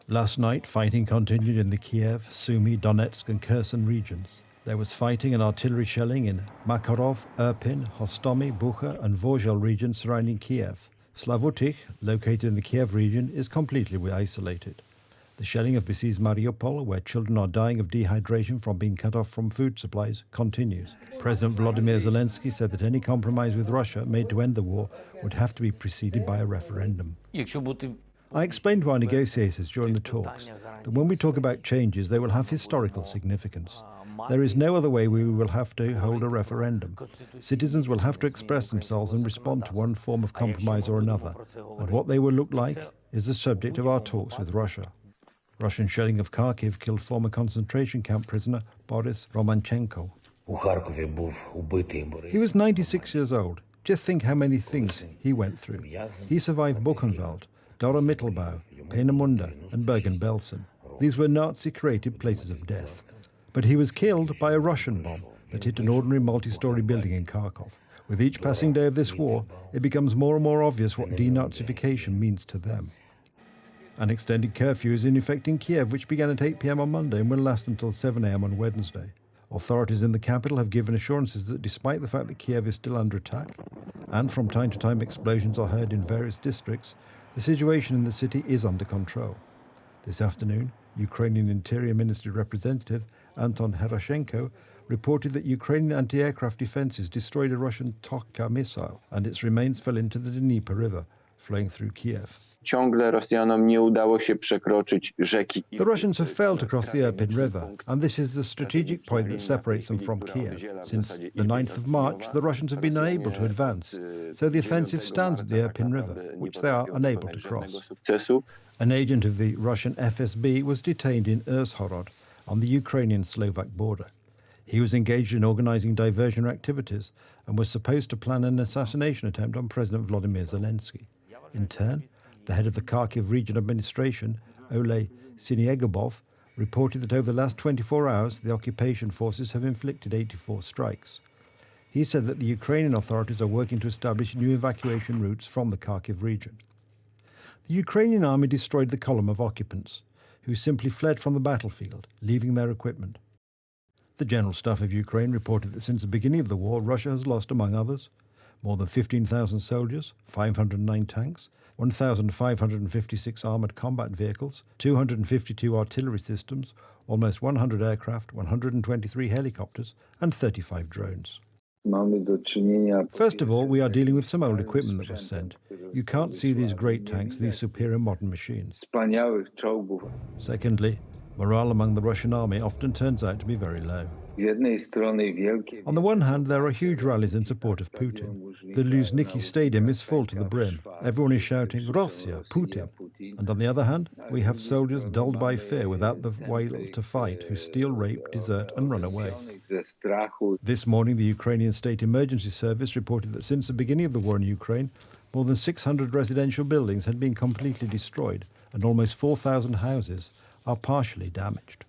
Last night, fighting continued in the Kiev, Sumy, Donetsk and Kherson regions. There was fighting and artillery shelling in Makarov, Irpin, Hostomel, Bucha and Vorzhel regions surrounding Kiev. Slavutych, located in the Kiev region, is completely isolated. The shelling of besieged Mariupol, where children are dying of dehydration from being cut off from food supplies, continues. President Volodymyr Zelensky said that any compromise with Russia made to end the war would have to be preceded by a referendum. I explained to our negotiators during the talks that when we talk about changes, they will have historical significance. There is no other way we will have to hold a referendum. Citizens will have to express themselves and respond to one form of compromise or another, and what they will look like is the subject of our talks with Russia. Russian shelling of Kharkiv killed former concentration camp prisoner Boris Romanchenko. He was 96 years old. Just think how many things he went through. He survived Buchenwald, Dora Mittelbau, Peenemünde and Bergen-Belsen. These were Nazi-created places of death. But he was killed by a Russian bomb that hit an ordinary multi-story building in Kharkov. With each passing day of this war, it becomes more and more obvious what denazification means to them. An extended curfew is in effect in Kiev, which began at 8 p.m. on Monday and will last until 7 a.m. on Wednesday. Authorities in the capital have given assurances that despite the fact that Kiev is still under attack, and from time to time explosions are heard in various districts, the situation in the city is under control. This afternoon, Ukrainian Interior Ministry representative Anton Heroshenko reported that Ukrainian anti-aircraft defences destroyed a Russian Toka missile and its remains fell into the Dnieper River, flowing through Kiev. The Russians have failed to cross the Irpin River, and this is the strategic point that separates them from Kiev. Since the 9th of March, the Russians have been unable to advance, so the offensive stands at the Irpin River, which they are unable to cross. An agent of the Russian FSB was detained in Uzhhorod, on the Ukrainian-Slovak border. He was engaged in organising diversion activities and was supposed to plan an assassination attempt on President Volodymyr Zelensky. In turn, the head of the Kharkiv region administration, Oleh Syniegubov, reported that over the last 24 hours, the occupation forces have inflicted 84 strikes. He said that the Ukrainian authorities are working to establish new evacuation routes from the Kharkiv region. The Ukrainian army destroyed the column of occupants, who simply fled from the battlefield, leaving their equipment. The General Staff of Ukraine reported that since the beginning of the war, Russia has lost, among others, more than 15,000 soldiers, 509 tanks, 1,556 armoured combat vehicles, 252 artillery systems, almost 100 aircraft, 123 helicopters, and 35 drones. First of all, we are dealing with some old equipment that was sent. You can't see these great tanks, these superior modern machines. Secondly, morale among the Russian army often turns out to be very low. On the one hand, there are huge rallies in support of Putin. The Luzhniki Stadium is full to the brim. Everyone is shouting, Russia, Putin. And on the other hand, we have soldiers dulled by fear without the will to fight, who steal, rape, desert and run away. This morning, the Ukrainian State Emergency Service reported that since the beginning of the war in Ukraine, more than 600 residential buildings had been completely destroyed and almost 4,000 houses are partially damaged.